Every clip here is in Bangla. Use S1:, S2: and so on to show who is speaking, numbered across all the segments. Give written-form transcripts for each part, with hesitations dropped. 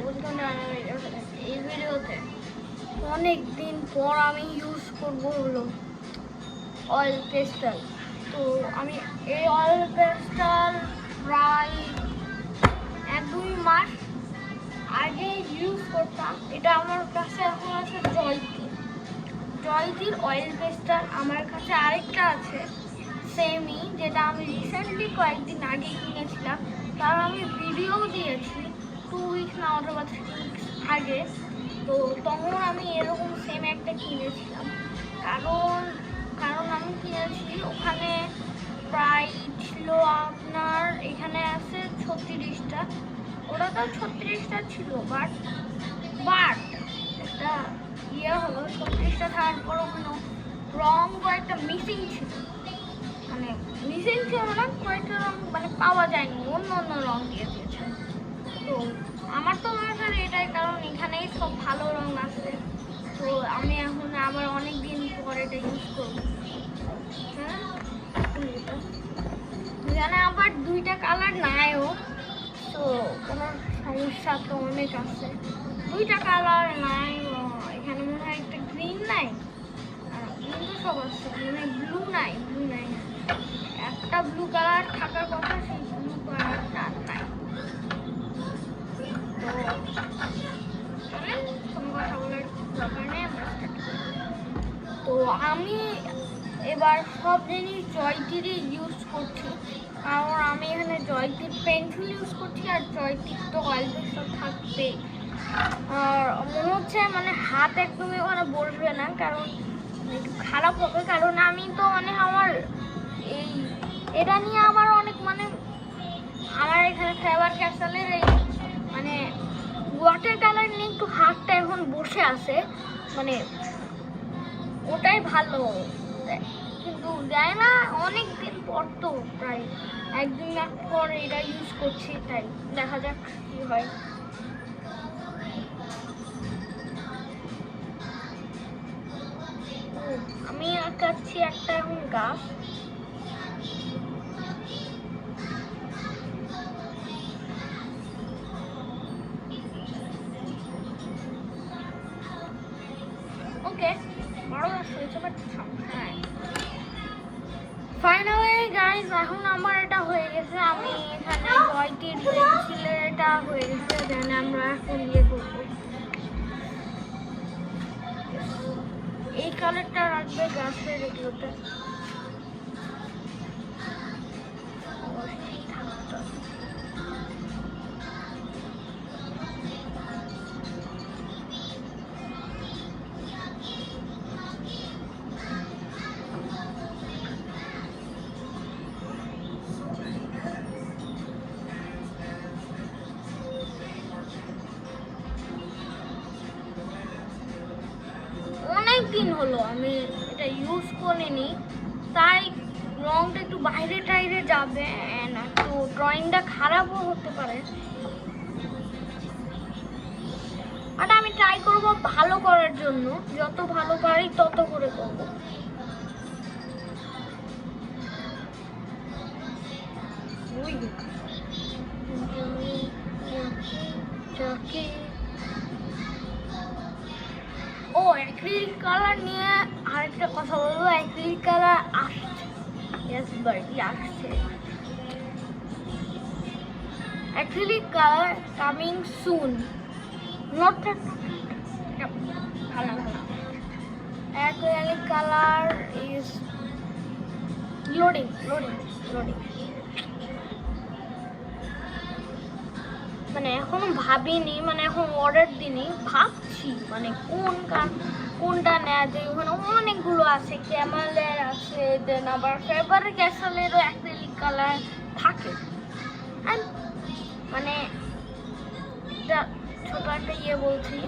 S1: এই ভিডিওতে অনেক দিন পর আমি ইউজ করব হলো অয়েল পেস্টাল। তো আমি এই অয়েল পেস্টাল প্রায় 1-2 মাস আগে ইউজ করতাম। এটা আমার কাছে এখন আছে জয়তির অয়েল পেস্টাল। আমার কাছে আরেকটা আছে সেমই, যেটা আমি রিসেন্টলি কয়েকদিন আগে কিনেছিলাম। তার আমি ভিডিও দিয়েছি 2 উইকস না অথবা 3 উইকস আগে। তো তখন আমি এরকম সেম একটা কিনেছিলাম, কারণ আমি কিনেছি ওখানে প্রায় ছিল আপনার, এখানে আছে 36টা, ওটা তো 36টা ছিল, বাট একটা হলো 36টা থাকার পর ওখানে রং কয়েকটা মিসিং ছিল, মানে মিসিং ছিল না, কয়েকটা রং মানে পাওয়া যায়নি, অন্য রং দিয়ে দিয়েছে। তো আমার তো মনে হয় এটাই কারণ, এখানেই সব ভালো রং আছে। তো আমি এখন আবার অনেক দিন পর এটা ইউজ করব। হ্যাঁ, এখানে আবার 2টা কালার নাইও, তো কোনো সমস্যা তো অনেক আছে। 2টা কালার নাই, এখানে মনে হয় একটা গ্রিন নাই, আর কিন্তু সব আছে, মানে ব্লু নাই। একটা ব্লু কালার থাকার কথা, সেই ব্লু কালারটা নাই। তো আমি এবার সব জিনিস জয়টিরই ইউজ করছি, কারণ আমি এখানে জয়টির পেন্সিল ইউজ করছি, আর জয়টির তো অয়েল পেস্টাল থাকবে। আর মনে হচ্ছে মানে হাত একদমই ওখানে বসবে না, কারণ একটু খারাপ হবে, কারণ আমি তো মানে এটা নিয়ে আমার অনেক মানে আমার এখানে ফেভার ক্যাসেলের এই মানে ওয়াটার কালার নিয়ে একটু হাতটা এখন বসে আছে, মানে ওটাই ভালো, কিন্তু যায় না অনেক দিন পর, তো প্রায় 1-2 মাস পর এটা ইউজ করছি, তাই দেখা যাক কি হয়। আমি আঁকাচ্ছি একটা এখন গাছ। ওকে, বড় গাছ হয়েছে, বাট ফাইনালি গাইজ এখন আমার এটা হয়ে গেছে। আমি এখানে জয়টির পেন্সিলের এটা হয়ে গেছে, দেন আমরা এখন ইয়ে করবো, এই কালারটা রাখবে গাছের এগুলোতে। দিন হলো আমি এটা ইউজ করিনি, তাই রংটা একটু বাইরে টাইরে যাবে, একটু ড্রয়িংটা খারাপও হতে পারে, বাট আমি ট্রাই করব ভালো করার জন্য, যত ভালো পারি তত করে করব। ও অ্যাক্রিলিক কালার নিয়ে আরেকটা কথা বলবো, অ্যাক্রিলিক কালার আসছে, আসছে acrylic colour coming soon, not ভালো অ্যাক্রিলিক কালার ইজ লোডিং। মানে এখনো ভাবিনি, মানে এখন অর্ডার দিইনি, ভাবছি মানে কোনটা নেওয়া যায়। ওখানে অনেকগুলো আছে, ক্যামেলের আছে, দেন আবার ফেভার ক্যাসেলেরও অ্যাক্রিলিক কালার থাকে। মানে এটা ছোট একটা ইয়ে বলছি,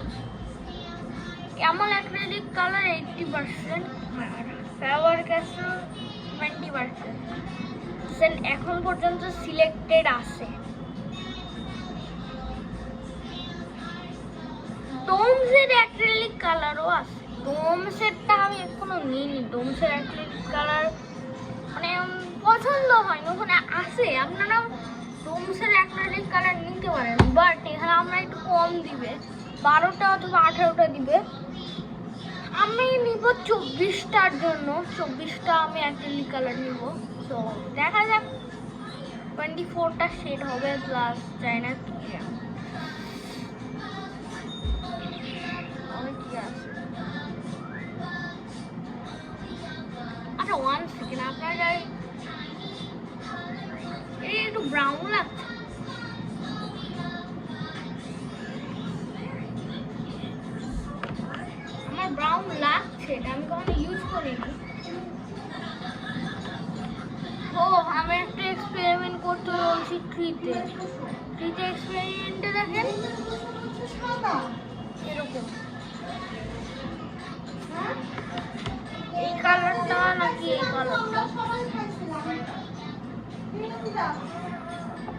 S1: ক্যামেল অ্যাক্রিলিক কালার 80%, আর ফেভার ক্যাসেল 20%। এখন পর্যন্ত সিলেক্টেড আছে। ডোমসের অ্যাক্রিলিক কালারও আছে, ডোমসেরটা আমি এখনো নিইনি। ডোমসের অ্যাক্রিলিক কালার মানে পছন্দ হয়নি, ওখানে আছে, আপনারা ডোমসের অ্যাক্রিলিক কালার নিতে পারেন, বাট এখানে আমরা একটু কম কম দিবে, 12টা অথবা 18টা দিবে। আমি নিব 24টার জন্য, 24টা আমি অ্যাক্রিলিক কালার নিব। তো দেখা যাক 24টা শেড হবে প্লাস চাইনা কি আছে। আচ্ছা 1 সেকেন্ড, আপনার যাই এই একটু ব্রাউন লাগছে। আমার ব্রাউন লাগছে, এটা আমি কখনো ইউজ করিনি। ও আমি একটা এক্সপেরিমেন্ট করতে বলছি ট্রিতে এক্সপেরিমেন্টে দেখেন এরকম এই কালারটা নাকি এই কালারটা,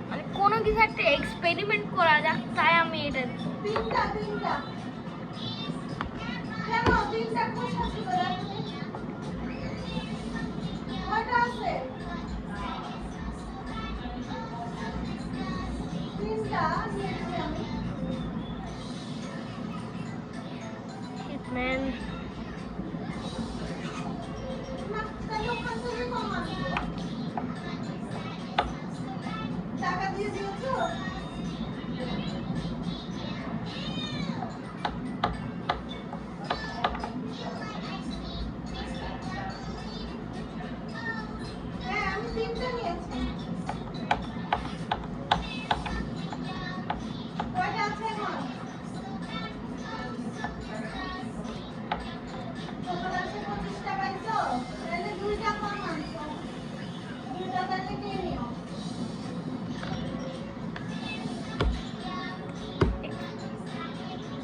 S1: মানে কোনো কিছু একটা এক্সপেরিমেন্ট করা যাক, তাই আমি এটা man.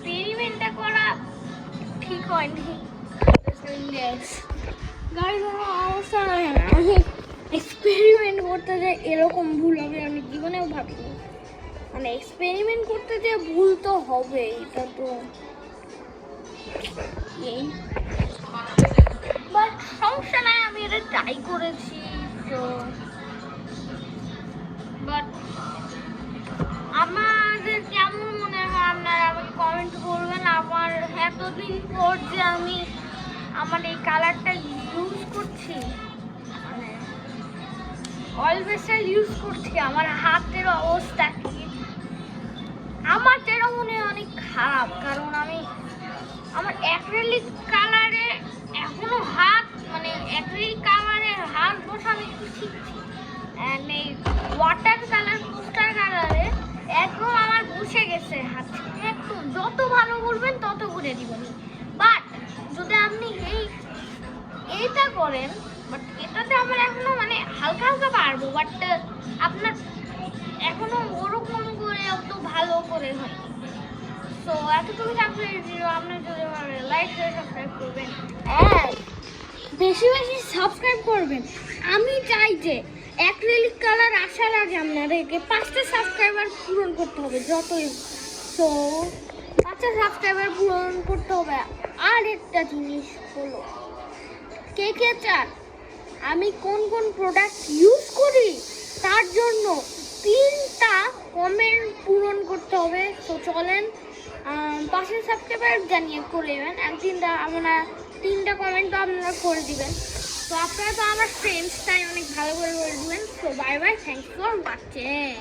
S1: এক্সপেরিমেন্টটা করা ঠিক হয়নি গাইস, আমার অবস্থা নয়। আমি এক্সপেরিমেন্ট করতে যে এরকম ভুল হবে আমি জীবনেও ভাবিনি। মানে এক্সপেরিমেন্ট করতে যে ভুল তো হবে, এটা তো এই বাট সমস্যা নাই, আমি এটা ট্রাই করেছি। তো বাট আমাদের কেমন মনে হয় আপনারা আমাকে কমেন্ট করবেন। আমার এতদিন পর যে আমি আমার এই কালারটা ইউজ করছি, মানে অয়েল পেস্টাল ইউজ করছি, আমার হাতের অবস্থা কি, আমার যেটা মনে হয় অনেক খারাপ। কারণ আমি আমার অ্যাক্রিলিক কালারে এখনো হাত, মানে অ্যাক্রিলিক কালারে হাত বসানো একটু শিখছি। অ্যান্ড এই ওয়াটার কালার, পোস্টার কালারে একদম আমার বসে গেছে হাত, একটু যত ভালো বলবেন তত ঘুরে দিবেন। বাট যদি আপনি এইটা করেন, বাট এটাতে আমার এখনো মানে হালকা হালকা পারবো, বাট আপনার এখনো ওরকম করে অত ভালো করে হয়নি। তো এতটুকু থাকলে আপনার যদি লাইক শেয়ার সাবস্ক্রাইব করবেন, বেশি বেশি সাবস্ক্রাইব করবেন। আমি চাই যে অ্যাক্রিলিক কালার আসার আগে আপনাদেরকে 5টা সাবস্ক্রাইবার পূরণ করতে হবে যতই। তো 5টা সাবস্ক্রাইবার পূরণ করতে হবে। আর একটা জিনিস হলো, কে কে চান আমি কোন কোন প্রোডাক্ট ইউজ করি তার জন্য 3টা কমেন্ট পূরণ করতে হবে। তো চলেন 5টা সাবস্ক্রাইবার জানিয়ে করে দেবেন, একদিনটা আপনারা 3টা কমেন্টও আপনারা করে দিবেন। তো আপনারা তো আমার ফ্রেন্ডস, তাই অনেক ভালো করে দেবেন। তো bye bye, thanks for watching.